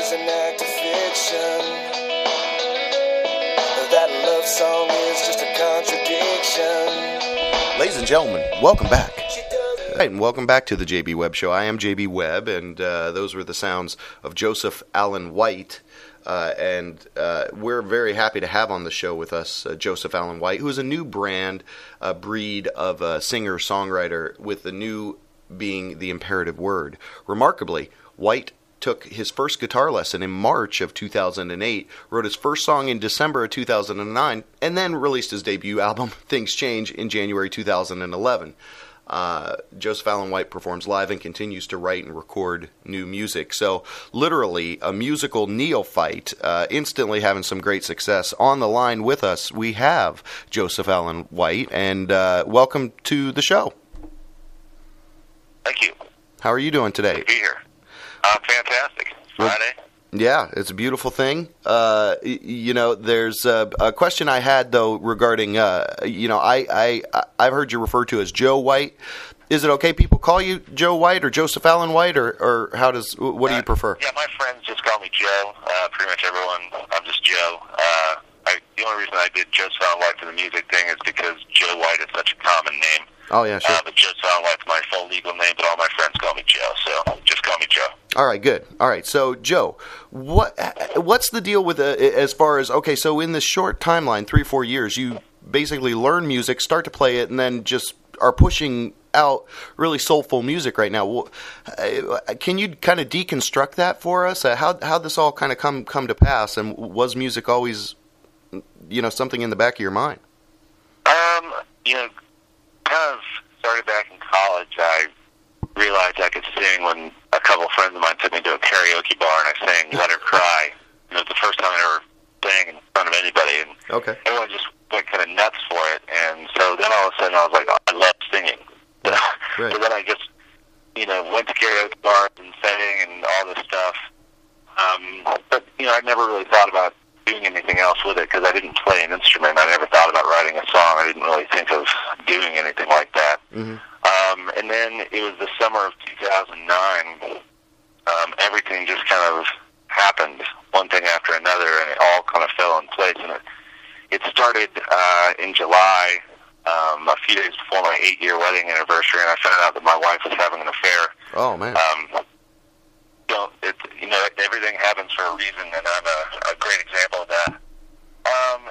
is an act of fiction. That love song is just a contradiction. Ladies and gentlemen, welcome back. Right, and welcome back to the JB Webb Show. I am JB Webb, and those were the sounds of Joseph Allen White. And we're very happy to have on the show with us Joseph Allen White, who is a new breed of a singer-songwriter, with the new being the imperative word. Remarkably, White took his first guitar lesson in March of 2008, wrote his first song in December of 2009, and then released his debut album, Things Change, in January 2011. Joseph Allen White performs live and continues to write and record new music. So, literally, a musical neophyte, instantly having some great success. On the line with us, we have Joseph Allen White, and welcome to the show. Thank you. How are you doing today? Good to be here. Fantastic. Friday. Yeah, it's a beautiful thing. There's a question I had, though, regarding, I've heard you referred to as Joe White. Is it okay people call you Joe White or Joseph Allen White, or what do you prefer? Yeah, my friends just call me Joe. Pretty much everyone, I'm just Joe. The only reason I did Joseph Allen White for the music thing is because Joe White is such a common name. Oh, yeah, sure. But Joseph Allen White's my full legal name, but all my friends call me Joe, so just call me Joe. All right, good. All right, so Joe, what's the deal with as far as, okay, so in this short timeline, 3-4 years, you basically learn music, start to play it, and then just are pushing out really soulful music right now. Can you kind of deconstruct that for us? How this all kind of come to pass, and was music always, something in the back of your mind? Kind of started back in college. I realized I could sing when a couple of friends of mine took me to a karaoke bar and I sang Let Her Cry. It was the first time I ever sang in front of anybody, and everyone just went kind of nuts for it. And so then all of a sudden I was like, I love singing. Right. So then I just, went to karaoke bars and sang and all this stuff. But I never really thought about doing anything else with it because I didn't play an instrument. I never thought about writing a song. I didn't really think of doing anything like that. Mm-hmm. And then it was the summer of 2009. Everything just kind of happened, one thing after another, and it all kind of fell in place. And it started in July, a few days before my 8-year wedding anniversary, and I found out that my wife was having an affair. Oh, man. Everything happens for a reason, and I'm a great example of that.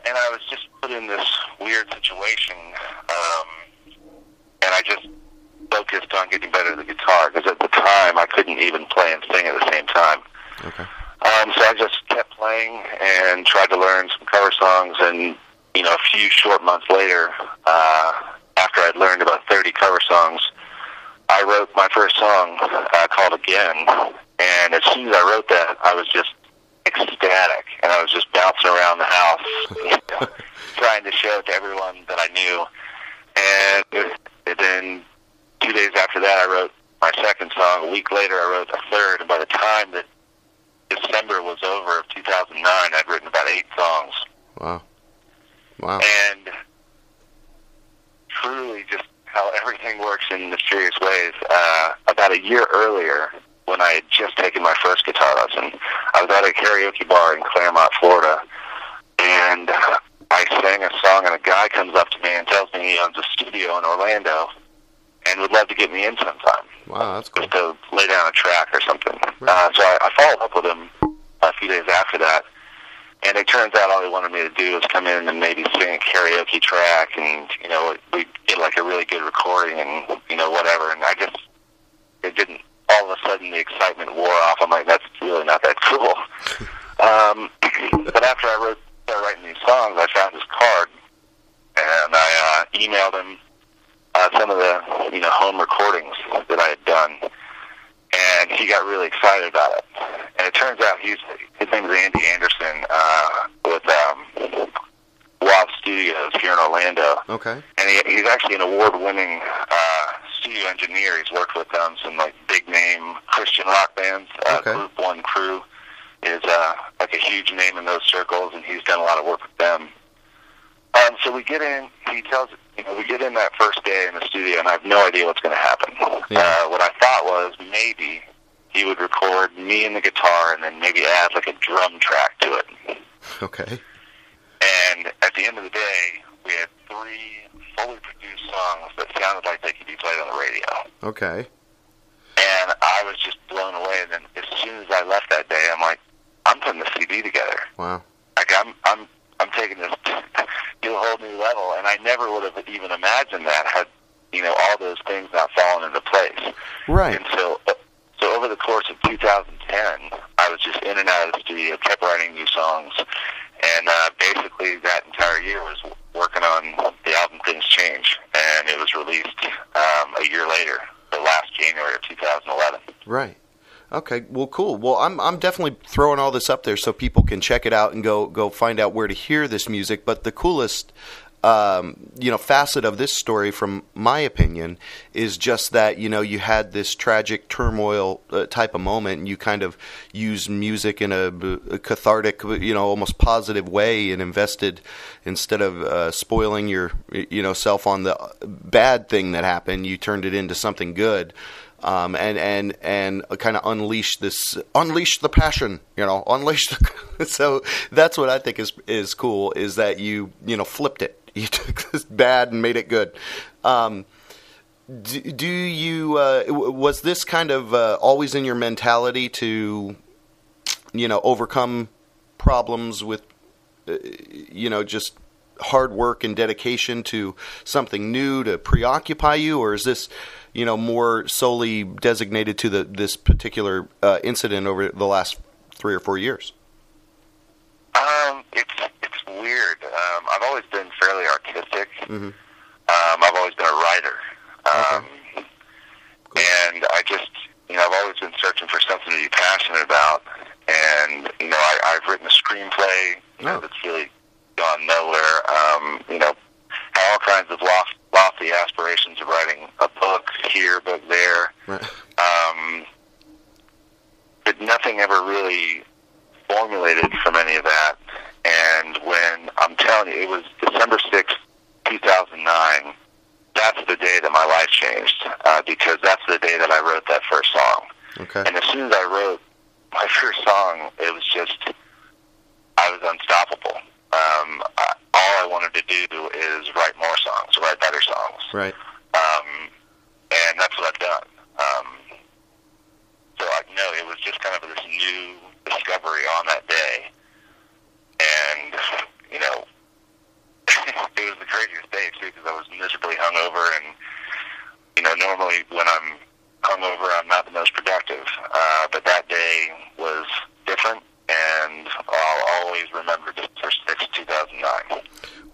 And I was just put in this weird situation, and I just focused on getting better at the guitar, because at the time I couldn't even play and sing at the same time. Okay. So I just kept playing and tried to learn some cover songs, and a few short months later, after I'd learned about 30 cover songs, I wrote my first song called Again. And as soon as I wrote that, I was just ecstatic, and I was just bouncing around the house, trying to show it to everyone that I knew. And then 2 days after that, I wrote my second song. A week later, I wrote a third, and by the time that December was over of 2009, I'd written about 8 songs. Wow. And truly just how everything works in mysterious ways. About a year earlier, when I had just taken my first guitar lesson, I was at a karaoke bar in Claremont, Florida, and I sang a song, and a guy comes up to me and tells me he owns a studio in Orlando and would love to get me in sometime. Wow, that's cool. Just to lay down a track or something. Right. So I followed up with him a few days after that, and it turns out all he wanted me to do was come in and maybe sing a karaoke track, and, we'd get like a really good recording and, whatever, and it didn't, all of a sudden the excitement wore off. I'm like, that's really not that cool. But after I started writing these songs, I found his card, and I emailed him some of the home recordings that I had done, and he got really excited about it. And it turns out his name is Andy Anderson with WeBB Studios here in Orlando. Okay. And he's actually an award-winning studio engineer. He's worked with some big-name Christian rock bands. Group One Crew is like a huge name in those circles, and he's done a lot of work with them. So we get in. He tells we get in that first day in the studio, and I have no idea what's going to happen. Yeah. What I thought was maybe he would record me and the guitar and then maybe add like a drum track to it. Okay. And at the end of the day, we had 3 fully produced songs that sounded like they could be played on the radio. Okay. And I was just blown away. And then as soon as I left that day, I'm like, I'm putting the CD together. Wow. Like I'm taking this to a whole new level. And I never would have even imagined that had, you know, all those things not fallen into place. Right. And so over the course of 2010, I was just in and out of the studio, kept writing new songs. And basically that entire year was working on the album Things Change. And it was released a year later, the last January of 2011. Right. Okay. Well, cool. Well, I'm definitely throwing all this up there so people can check it out and go find out where to hear this music. But the coolest, facet of this story, from my opinion, is just that, you know, you had this tragic turmoil type of moment, and you kind of used music in a cathartic, you know, almost positive way, and invested, instead of spoiling your, you know, self on the bad thing that happened, you turned it into something good. And kind of unleash the passion, you know, so that's what I think is cool, is that you flipped it. You took this bad and made it good. Do you, was this kind of always in your mentality to, you know, overcome problems with, just hard work and dedication to something new to preoccupy you, or is this, you know, more solely designated to this particular incident over the last 3 or 4 years? It's weird. I've always been fairly artistic. Mm-hmm. I've always been a writer. Okay. Cool. And I just, I've always been searching for something to be passionate about. And, I've written a screenplay that's really gone nowhere. Had all kinds of lofty aspirations of writing a book here, book there. Right. But nothing ever really formulated from any of that. And when, I'm telling you, it was December 6th, 2009, that's the day that my life changed, because that's the day that I wrote that first song. Okay. And as soon as I wrote my first song, it was just, I was unstoppable. All I wanted to do is write more songs, write better songs. Right. And that's what I've done. So, it was just kind of this new discovery on that day. And, it was the craziest day, too, because I was miserably hungover. And, normally when I'm hungover, I'm not the most productive. But that day was different, and I'll always remember December 6th, 2009.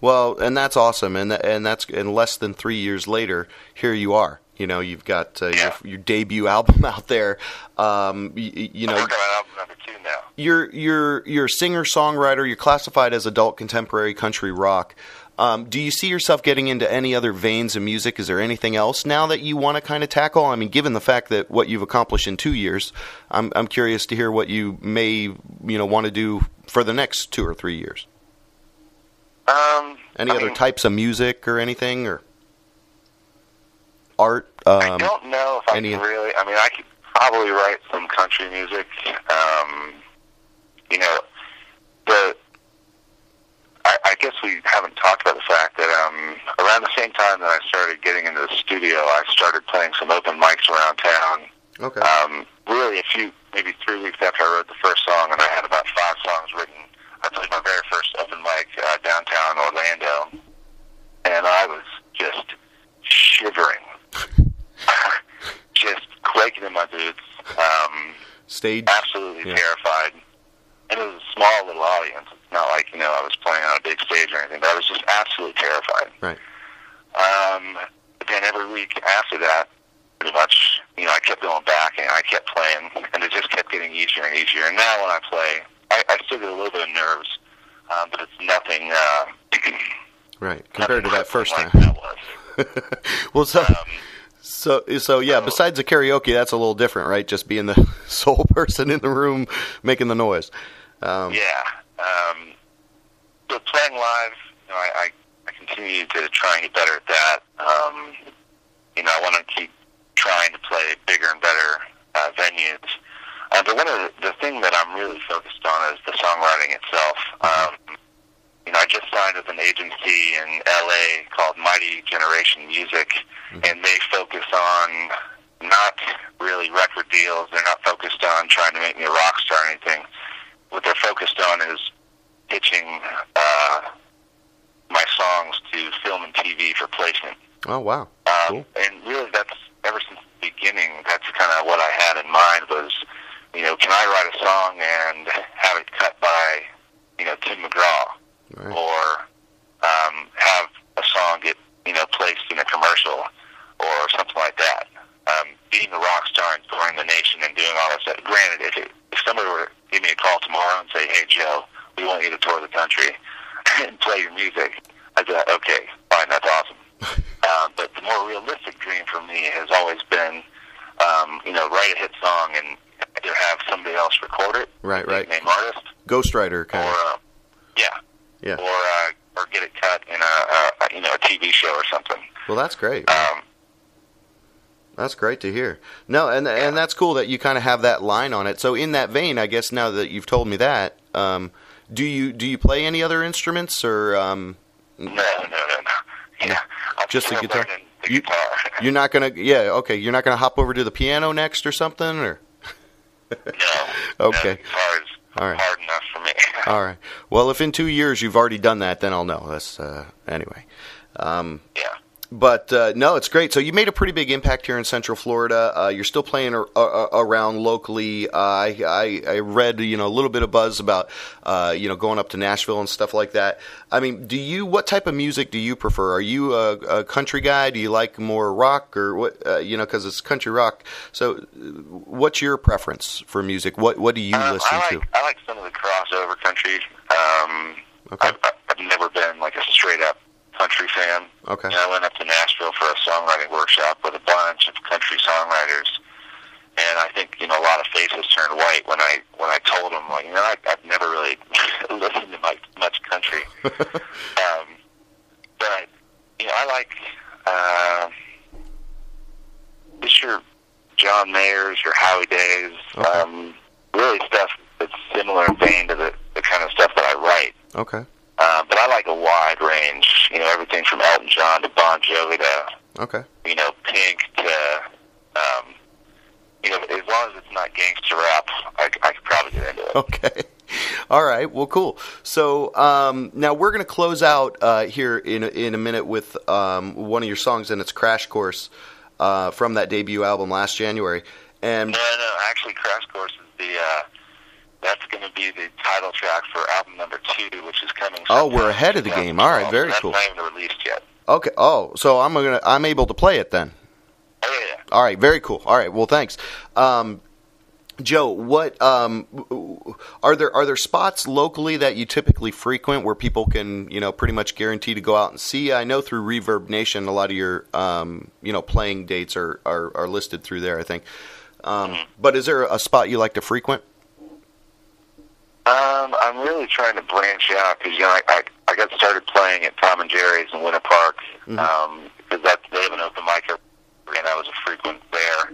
Well, and that's awesome. And that's, in less than 3 years later, here you are. You know, you've got your debut album out there. I'm working on album number 2 now. You're a singer-songwriter. You're classified as adult contemporary country rock. Do you see yourself getting into any other veins of music? Is there anything else now that you want to kind of tackle? I mean, given the fact that what you've accomplished in 2 years, I'm curious to hear what you may want to do for the next 2 or 3 years. Any other types of music or anything, or art? I don't know if I can really. I mean, I could probably write some country music. I guess we haven't talked about the fact that around the same time that I started getting into the studio, I started playing some open mics around town. Okay. Really, maybe 3 weeks after I wrote the first song, and I had about 5 songs written, I played my very first open mic downtown Orlando, and I was just shivering, just quaking in my boots, Stage, absolutely terrified. And it was a small little audience. It's not like, I was playing on a big stage or anything, but I was just absolutely terrified. Right. But then every week after that, pretty much, I kept going back and I kept playing, and it just kept getting easier and easier. And now when I play, I still get a little bit of nerves, but it's nothing. Right, compared to that first time. That was. Well, so yeah. Besides the karaoke, that's a little different, right? Just being the sole person in the room making the noise. So playing live, I continue to try and get better at that. I want to keep trying to play bigger and better venues. But one of the thing that I'm really focused on is the songwriting itself. I just signed with an agency in L.A. called Mighty Generation Music, and they focus on not really record deals. They're not focused on trying to make me a rock star or anything. What they're focused on is pitching my songs to film and TV for placement. Oh, wow. Cool. And really, that's ever since the beginning, that's kind of what I had in mind was, can I write a song and have it cut by, Tim McGraw? Right. Or have a song get, placed in a commercial or something like that. Being a rock star and touring the nation and doing all this. Granted, if somebody were to give me a call tomorrow and say, hey, Joe, we want you to tour the country and play your music, I'd be like, okay, fine, that's awesome. But the more realistic dream for me has always been, write a hit song and either have somebody else record it, right, name artist, ghostwriter kind of, yeah, or get it cut in a TV show or something. Well, that's great. That's great to hear. No, and that's cool that you kind of have that line on it. So in that vein, I guess now that you've told me that, do you play any other instruments or? No. Yeah, I'm just the guitar. The guitar. You're not gonna. Yeah, okay. You're not gonna hop over to the piano next or something, or? No. Okay. No, guitar is hard enough for me. All right. Well, if in 2 years you've already done that, then I'll know. That's anyway. Yeah. But no, it's great. So you made a pretty big impact here in Central Florida. You're still playing around locally. I read a little bit of buzz about going up to Nashville and stuff like that. I mean, what type of music do you prefer? Are you a country guy? Do you like more rock or what? Because it's country rock. So what's your preference for music? What do you listen to? I like some of the crossover country. Okay. I've never been like a straight up country fan. Okay. I went up to Nashville for a songwriting workshop with a bunch of country songwriters, and I think a lot of faces turned white when I told them I've never really listened to much country, but I like just your John Mayers, your Howie Days, Okay. Really stuff that's similar in vein to the kind of stuff that I write. Okay. But I like a wide range, everything from Elton John to Bon Jovi to, Okay. Pink to, as long as it's not gangster rap, I could probably get into it. Okay. All right. Well, cool. So now we're going to close out here in a minute with one of your songs, and it's Crash Course from that debut album last January. And No. Actually, Crash Course is that's going to be the title track for album number 2, which is coming. Oh, we're ahead of the game. All right, very cool. That's not even released yet. Okay. Oh, so I'm able to play it then. Oh yeah. All right. Very cool. All right. Well, thanks. Joe, what are there spots locally that you typically frequent where people can pretty much guarantee to go out and see? I know through Reverb Nation, a lot of your playing dates are listed through there, I think. But is there a spot you like to frequent? I'm really trying to branch out because I got started playing at Tom and Jerry's in Winter Park because they have an open mic and I was a frequent there.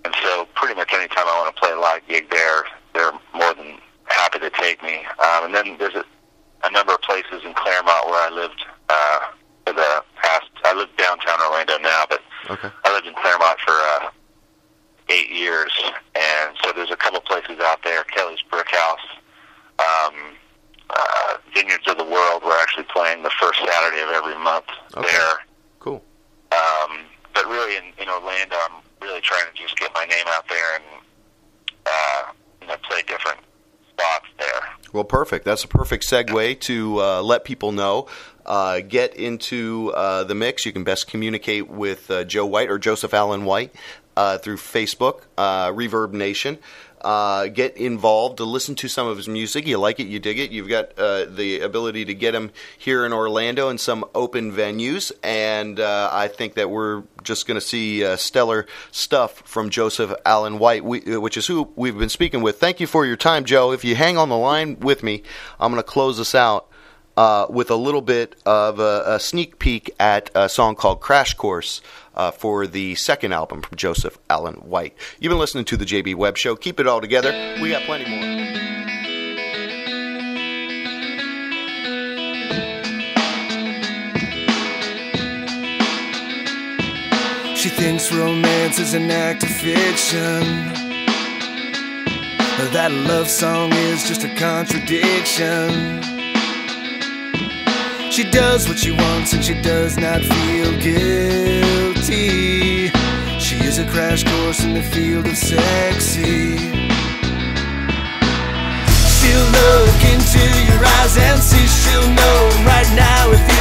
And so pretty much anytime I want to play a live gig there, they're more than happy to take me. And then there's a number of places in Claremont where I lived for the past. I live downtown Orlando now, but Okay. I lived in Claremont for 8 years, and so there's a couple places out there. Kelly's Brick House, Vineyards of the World. We're actually playing the first Saturday of every month there. Cool. But really, in Orlando, I'm really trying to just get my name out there and play different spots there. Well, perfect. That's a perfect segue to let people know. Get into the mix. You can best communicate with Joe White or Joseph Allen White through Facebook, Reverb Nation. Get involved to listen to some of his music. You like it, you dig it. You've got the ability to get him here in Orlando in some open venues, and I think that we're just going to see stellar stuff from Joseph Allen White, which is who we've been speaking with. Thank you for your time, Joe. If you hang on the line with me, I'm going to close this out with a little bit of a sneak peek at a song called Crash Course for the second album from Joseph Allen White. You've been listening to the JB Webb Show. Keep it all together. We got plenty more. She thinks romance is an act of fiction, that a love song is just a contradiction. She does what she wants and she does not feel guilty. She is a crash course in the field of sexy. She'll look into your eyes and see, she'll know right now if you